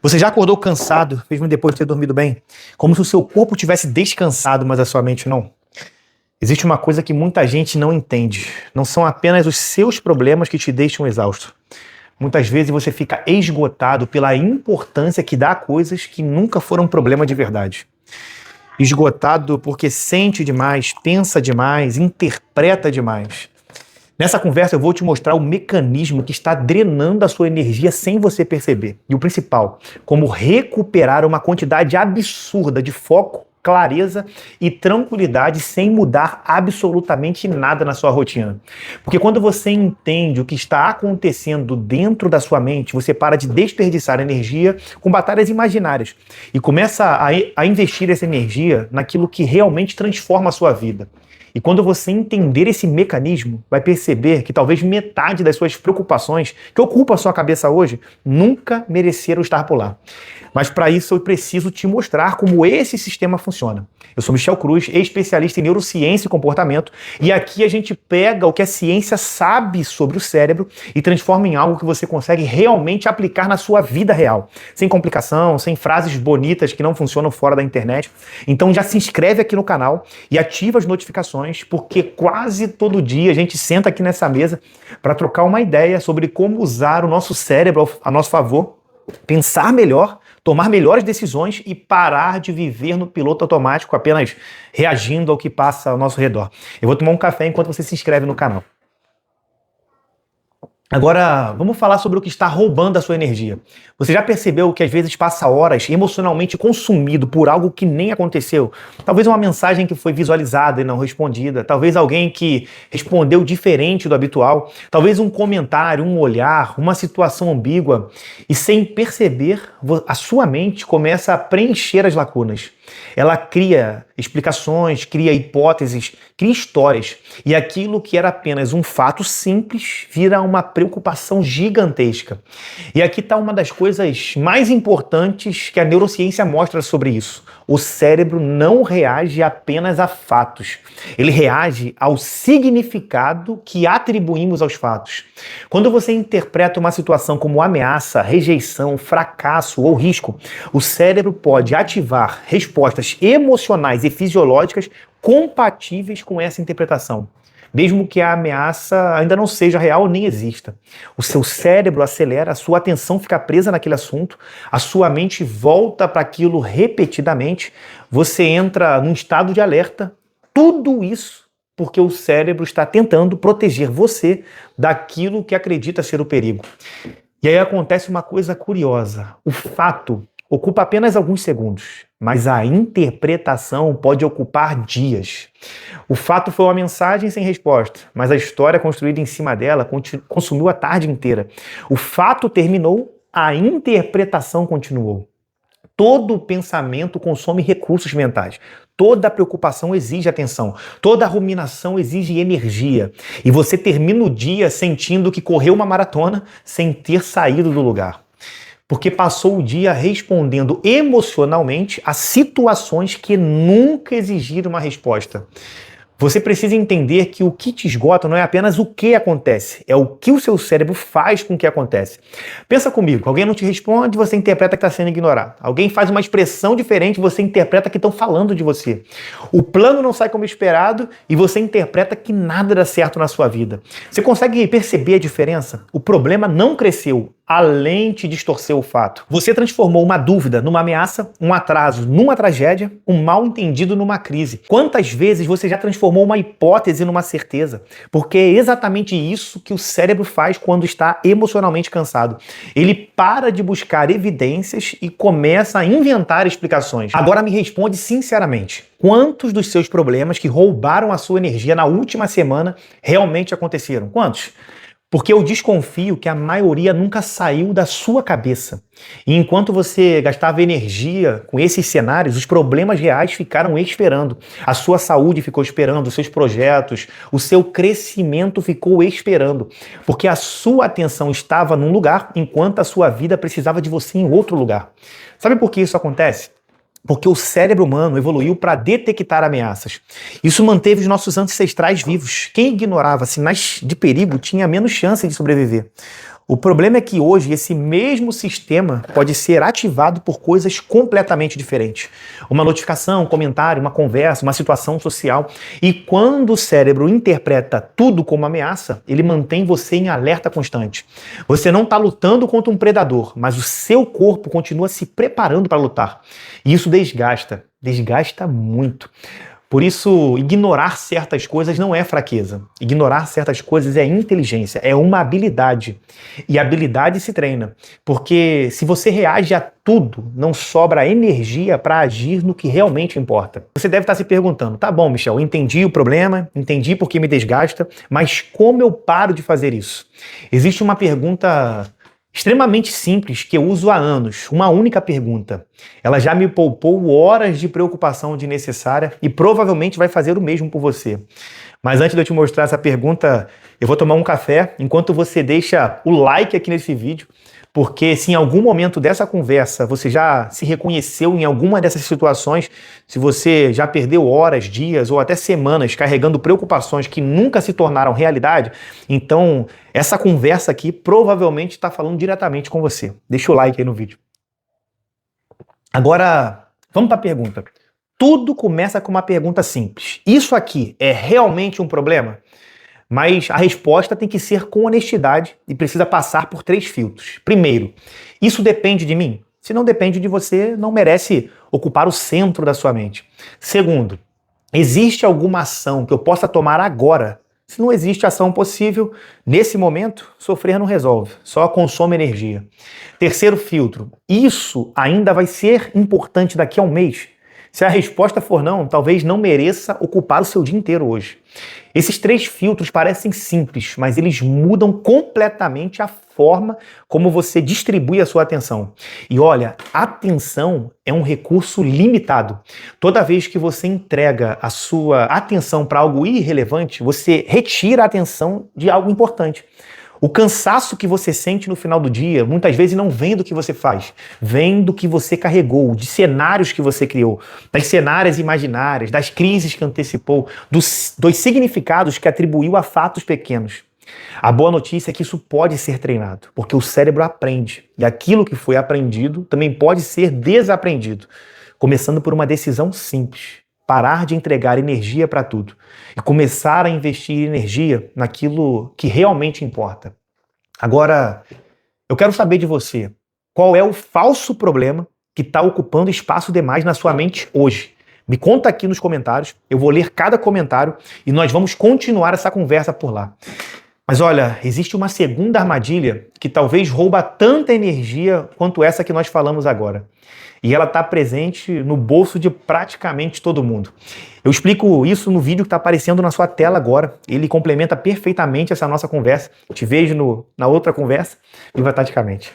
Você já acordou cansado, mesmo depois de ter dormido bem? Como se o seu corpo tivesse descansado, mas a sua mente não? Existe uma coisa que muita gente não entende. Não são apenas os seus problemas que te deixam exausto. Muitas vezes você fica esgotado pela importância que dá a coisas que nunca foram problema de verdade. Esgotado porque sente demais, pensa demais, interpreta demais. Nessa conversa eu vou te mostrar o mecanismo que está drenando a sua energia sem você perceber. E o principal, como recuperar uma quantidade absurda de foco, clareza e tranquilidade sem mudar absolutamente nada na sua rotina. Porque quando você entende o que está acontecendo dentro da sua mente, você para de desperdiçar energia com batalhas imaginárias e começa a investir essa energia naquilo que realmente transforma a sua vida. E quando você entender esse mecanismo, vai perceber que talvez metade das suas preocupações que ocupam a sua cabeça hoje nunca mereceram estar por lá. Mas para isso eu preciso te mostrar como esse sistema funciona. Eu sou Michel Cruz, especialista em neurociência e comportamento, e aqui a gente pega o que a ciência sabe sobre o cérebro e transforma em algo que você consegue realmente aplicar na sua vida real, sem complicação, sem frases bonitas que não funcionam fora da internet. Então já se inscreve aqui no canal e ativa as notificações, porque quase todo dia a gente senta aqui nessa mesa para trocar uma ideia sobre como usar o nosso cérebro a nosso favor, pensar melhor, tomar melhores decisões e parar de viver no piloto automático, apenas reagindo ao que passa ao nosso redor. Eu vou tomar um café enquanto você se inscreve no canal. Agora, vamos falar sobre o que está roubando a sua energia. Você já percebeu que às vezes passa horas emocionalmente consumido por algo que nem aconteceu? Talvez uma mensagem que foi visualizada e não respondida, talvez alguém que respondeu diferente do habitual, talvez um comentário, um olhar, uma situação ambígua, e sem perceber, a sua mente começa a preencher as lacunas. Ela cria explicações, cria hipóteses, cria histórias. E aquilo que era apenas um fato simples vira uma preocupação gigantesca. E aqui está uma das coisas mais importantes que a neurociência mostra sobre isso. O cérebro não reage apenas a fatos. Ele reage ao significado que atribuímos aos fatos. Quando você interpreta uma situação como ameaça, rejeição, fracasso ou risco, o cérebro pode ativar respostas emocionais e fisiológicas compatíveis com essa interpretação, mesmo que a ameaça ainda não seja real ou nem exista. O seu cérebro acelera, a sua atenção fica presa naquele assunto, a sua mente volta para aquilo repetidamente, você entra num estado de alerta, tudo isso porque o cérebro está tentando proteger você daquilo que acredita ser o perigo. E aí acontece uma coisa curiosa, o fato ocupa apenas alguns segundos, mas a interpretação pode ocupar dias. O fato foi uma mensagem sem resposta, mas a história construída em cima dela consumiu a tarde inteira. O fato terminou, a interpretação continuou. Todo pensamento consome recursos mentais. Toda preocupação exige atenção. Toda ruminação exige energia. E você termina o dia sentindo que correu uma maratona sem ter saído do lugar. Porque passou o dia respondendo emocionalmente a situações que nunca exigiram uma resposta. Você precisa entender que o que te esgota não é apenas o que acontece, é o que o seu cérebro faz com o que acontece. Pensa comigo, alguém não te responde, você interpreta que está sendo ignorado. Alguém faz uma expressão diferente, você interpreta que estão falando de você. O plano não sai como esperado e você interpreta que nada dá certo na sua vida. Você consegue perceber a diferença? O problema não cresceu, a lente distorceu o fato. Você transformou uma dúvida numa ameaça, um atraso numa tragédia, um mal-entendido numa crise. Quantas vezes você já transformou uma hipótese numa certeza? Porque é exatamente isso que o cérebro faz quando está emocionalmente cansado. Ele para de buscar evidências e começa a inventar explicações. Agora me responde sinceramente. Quantos dos seus problemas que roubaram a sua energia na última semana realmente aconteceram? Quantos? Porque eu desconfio que a maioria nunca saiu da sua cabeça. E enquanto você gastava energia com esses cenários, os problemas reais ficaram esperando. A sua saúde ficou esperando, os seus projetos, o seu crescimento ficou esperando. Porque a sua atenção estava num lugar, enquanto a sua vida precisava de você em outro lugar. Sabe por que isso acontece? Porque o cérebro humano evoluiu para detectar ameaças. Isso manteve os nossos ancestrais vivos. Quem ignorava sinais de perigo tinha menos chance de sobreviver. O problema é que hoje esse mesmo sistema pode ser ativado por coisas completamente diferentes. Uma notificação, um comentário, uma conversa, uma situação social. E quando o cérebro interpreta tudo como ameaça, ele mantém você em alerta constante. Você não está lutando contra um predador, mas o seu corpo continua se preparando para lutar. E isso desgasta muito. Por isso, ignorar certas coisas não é fraqueza. Ignorar certas coisas é inteligência, é uma habilidade. E a habilidade se treina. Porque se você reage a tudo, não sobra energia para agir no que realmente importa. Você deve estar se perguntando, tá bom, Michel, entendi o problema, entendi por que me desgasta, mas como eu paro de fazer isso? Existe uma pergunta extremamente simples que eu uso há anos, uma única pergunta. Ela já me poupou horas de preocupação desnecessária e provavelmente vai fazer o mesmo por você. Mas antes de eu te mostrar essa pergunta, eu vou tomar um café enquanto você deixa o like aqui nesse vídeo, porque se em algum momento dessa conversa você já se reconheceu em alguma dessas situações, se você já perdeu horas, dias ou até semanas carregando preocupações que nunca se tornaram realidade, então essa conversa aqui provavelmente está falando diretamente com você. Deixa o like aí no vídeo. Agora, vamos para a pergunta. Tudo começa com uma pergunta simples. Isso aqui é realmente um problema? Mas a resposta tem que ser com honestidade e precisa passar por 3 filtros. Primeiro, isso depende de mim? Se não depende de você, não merece ocupar o centro da sua mente. Segundo, existe alguma ação que eu possa tomar agora? Se não existe ação possível, nesse momento, sofrer não resolve, só consome energia. Terceiro filtro, isso ainda vai ser importante daqui a um mês? Se a resposta for não, talvez não mereça ocupar o seu dia inteiro hoje. Esses 3 filtros parecem simples, mas eles mudam completamente a forma como você distribui a sua atenção. E olha, atenção é um recurso limitado. Toda vez que você entrega a sua atenção para algo irrelevante, você retira a atenção de algo importante. O cansaço que você sente no final do dia, muitas vezes não vem do que você faz, vem do que você carregou, de cenários que você criou, das cenárias imaginárias, das crises que antecipou, dos significados que atribuiu a fatos pequenos. A boa notícia é que isso pode ser treinado, porque o cérebro aprende, e aquilo que foi aprendido também pode ser desaprendido, começando por uma decisão simples. Parar de entregar energia para tudo e começar a investir energia naquilo que realmente importa. Agora, eu quero saber de você, qual é o falso problema que está ocupando espaço demais na sua mente hoje? Me conta aqui nos comentários, eu vou ler cada comentário e nós vamos continuar essa conversa por lá. Mas olha, existe uma segunda armadilha que talvez rouba tanta energia quanto essa que nós falamos agora. E ela está presente no bolso de praticamente todo mundo. Eu explico isso no vídeo que está aparecendo na sua tela agora. Ele complementa perfeitamente essa nossa conversa. Te vejo na outra conversa. Viva taticamente.